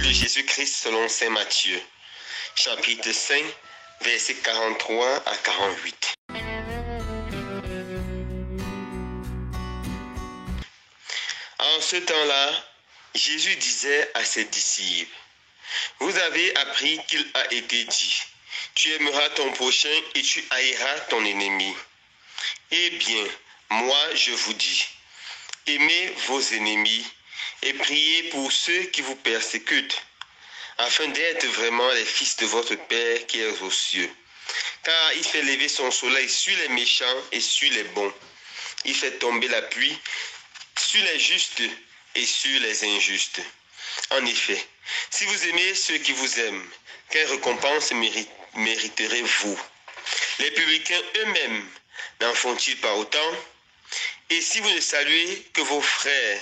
De Jésus-Christ selon saint Matthieu, chapitre 5, versets 43 à 48. En ce temps-là, Jésus disait à ses disciples, « Vous avez appris qu'il a été dit, tu aimeras ton prochain et tu haïras ton ennemi. Eh bien, moi je vous dis, aimez vos ennemis et priez pour ceux qui vous persécutent, afin d'être vraiment les fils de votre Père qui est aux cieux. Car il fait lever son soleil sur les méchants et sur les bons. Il fait tomber la pluie sur les justes et sur les injustes. En effet, si vous aimez ceux qui vous aiment, quelle récompense mériterez-vous? Les publicains eux-mêmes n'en font-ils pas autant? Et si vous ne saluez que vos frères,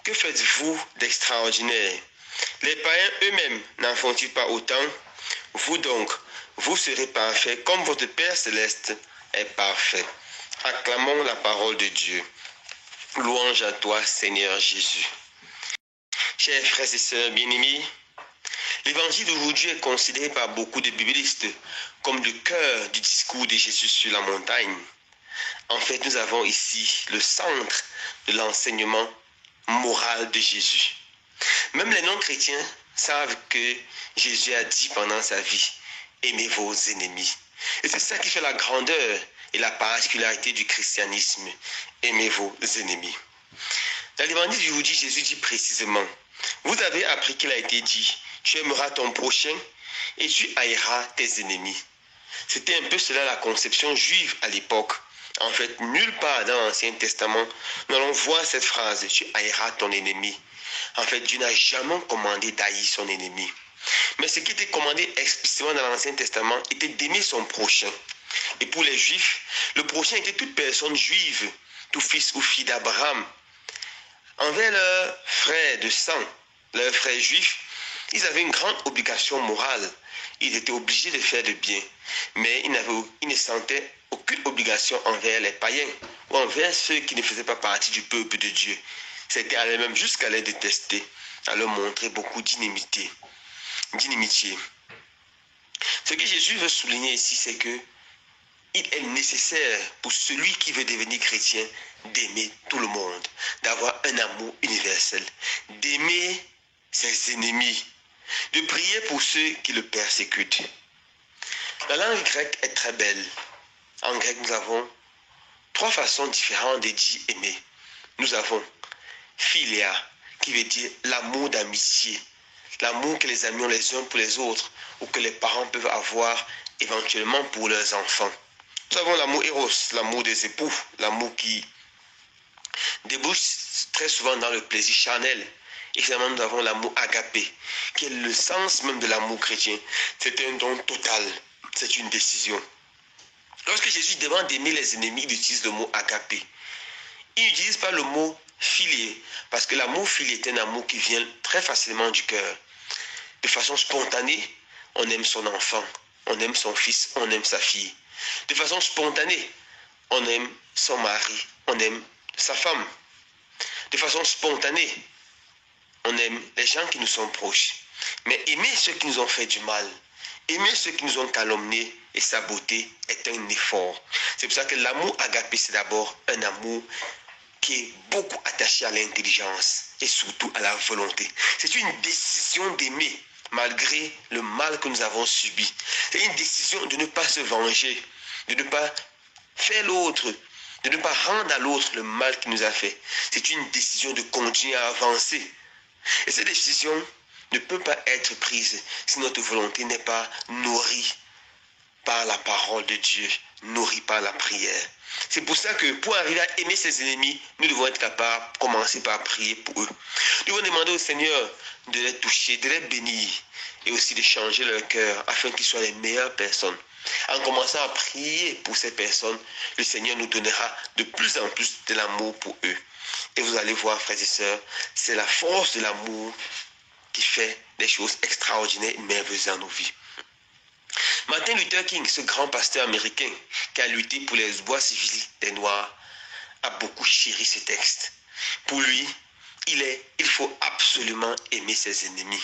que faites-vous d'extraordinaire? Les païens eux-mêmes n'en font-ils pas autant? Vous donc, vous serez parfaits comme votre Père céleste est parfait. Acclamons la parole de Dieu. Louange à toi, Seigneur Jésus. Chers frères et sœurs bien-aimés, l'évangile d'aujourd'hui est considéré par beaucoup de biblistes comme le cœur du discours de Jésus sur la montagne. En fait, nous avons ici le centre de l'enseignement moral de Jésus. Même les non-chrétiens savent que Jésus a dit pendant sa vie, aimez vos ennemis. Et c'est ça qui fait la grandeur et la particularité du christianisme, aimez vos ennemis. Dans l'évangile d'aujourd'hui, Jésus dit précisément, vous avez appris qu'il a été dit, tu aimeras ton prochain et tu haïras tes ennemis. C'était un peu cela la conception juive à l'époque. En fait, nulle part dans l'Ancien Testament, nous allons voir cette phrase, tu haïras ton ennemi. En fait, Dieu n'a jamais commandé d'haïr son ennemi. Mais ce qui était commandé explicitement dans l'Ancien Testament était d'aimer son prochain. Et pour les Juifs, le prochain était toute personne juive, tout fils ou fille d'Abraham. Envers leurs frères de sang, leurs frères juifs, ils avaient une grande obligation morale. Ils étaient obligés de faire de bien. Mais ils ne sentaient aucune obligation envers les païens ou envers ceux qui ne faisaient pas partie du peuple de Dieu. C'était allé même jusqu'à les détester, à leur montrer beaucoup d'inimitié. Ce que Jésus veut souligner ici, c'est que il est nécessaire pour celui qui veut devenir chrétien d'aimer tout le monde, d'avoir un amour universel, d'aimer ses ennemis, de prier pour ceux qui le persécutent. La langue grecque est très belle. En grec, nous avons trois façons différentes de dire aimer. Nous avons philia, qui veut dire l'amour d'amitié, l'amour que les amis ont les uns pour les autres, ou que les parents peuvent avoir éventuellement pour leurs enfants. Nous avons l'amour éros, l'amour des époux, l'amour qui débouche très souvent dans le plaisir charnel. Et finalement, nous avons l'amour agapé, qui est le sens même de l'amour chrétien. C'est un don total, c'est une décision. Lorsque Jésus demande d'aimer les ennemis, il utilise le mot agapé. Il n'utilise pas le mot filié, parce que l'amour filié est un amour qui vient très facilement du cœur. De façon spontanée, on aime son enfant, on aime son fils, on aime sa fille. De façon spontanée, on aime son mari, on aime sa femme. De façon spontanée, on aime les gens qui nous sont proches. Mais aimer ceux qui nous ont fait du mal, aimer ceux qui nous ont calomniés et sabotés est un effort. C'est pour ça que l'amour agapé, c'est d'abord un amour qui est beaucoup attaché à l'intelligence et surtout à la volonté. C'est une décision d'aimer malgré le mal que nous avons subi. C'est une décision de ne pas se venger, de ne pas faire l'autre, de ne pas rendre à l'autre le mal qu'il nous a fait. C'est une décision de continuer à avancer. Et cette décision ne peut pas être prise si notre volonté n'est pas nourrie par la parole de Dieu, nourrie par la prière. C'est pour ça que pour arriver à aimer ses ennemis, nous devons être capables de commencer par prier pour eux. Nous devons demander au Seigneur de les toucher, de les bénir et aussi de changer leur cœur afin qu'ils soient les meilleures personnes. En commençant à prier pour ces personnes, le Seigneur nous donnera de plus en plus de l'amour pour eux. Et vous allez voir, frères et sœurs, c'est la force de l'amour qui fait des choses extraordinaires et merveilleuses dans nos vies. Martin Luther King, ce grand pasteur américain qui a lutté pour les droits civils des Noirs, a beaucoup chéri ce texte. Pour lui, il faut absolument aimer ses ennemis.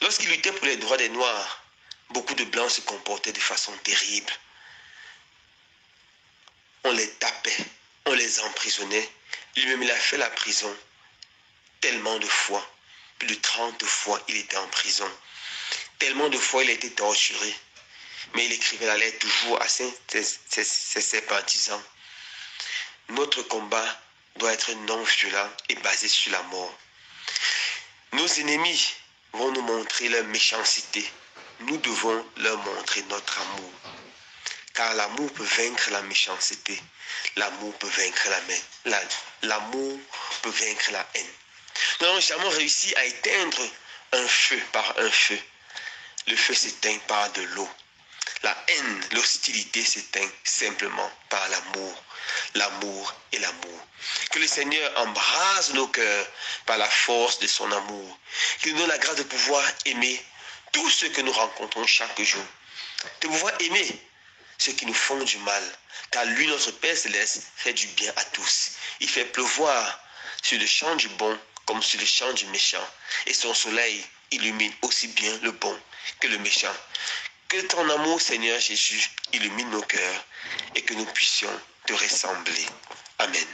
Lorsqu'il luttait pour les droits des Noirs, beaucoup de Blancs se comportaient de façon terrible. On les tapait, on les emprisonnait. Lui-même, il a fait la prison tellement de fois. Plus de 30 fois, il était en prison. Tellement de fois, il a été torturé. Mais il écrivait la lettre toujours à ses partisans. Notre combat doit être non violent et basé sur la mort. Nos ennemis vont nous montrer leur méchanceté. Nous devons leur montrer notre amour. Car l'amour peut vaincre la méchanceté. L'amour peut vaincre l'amour peut vaincre la haine. Nous n'avons jamais réussi à éteindre un feu par un feu. Le feu s'éteint par de l'eau. La haine, l'hostilité s'éteint simplement par l'amour. L'amour et l'amour. Que le Seigneur embrase nos cœurs par la force de son amour. Qu'il nous donne la grâce de pouvoir aimer tous ceux que nous rencontrons chaque jour. De pouvoir aimer ceux qui nous font du mal. Car lui, notre Père Céleste, fait du bien à tous. Il fait pleuvoir sur le champ du bon comme sur le champ du méchant. Et son soleil illumine aussi bien le bon que le méchant. Que ton amour, Seigneur Jésus, illumine nos cœurs et que nous puissions te ressembler. Amen.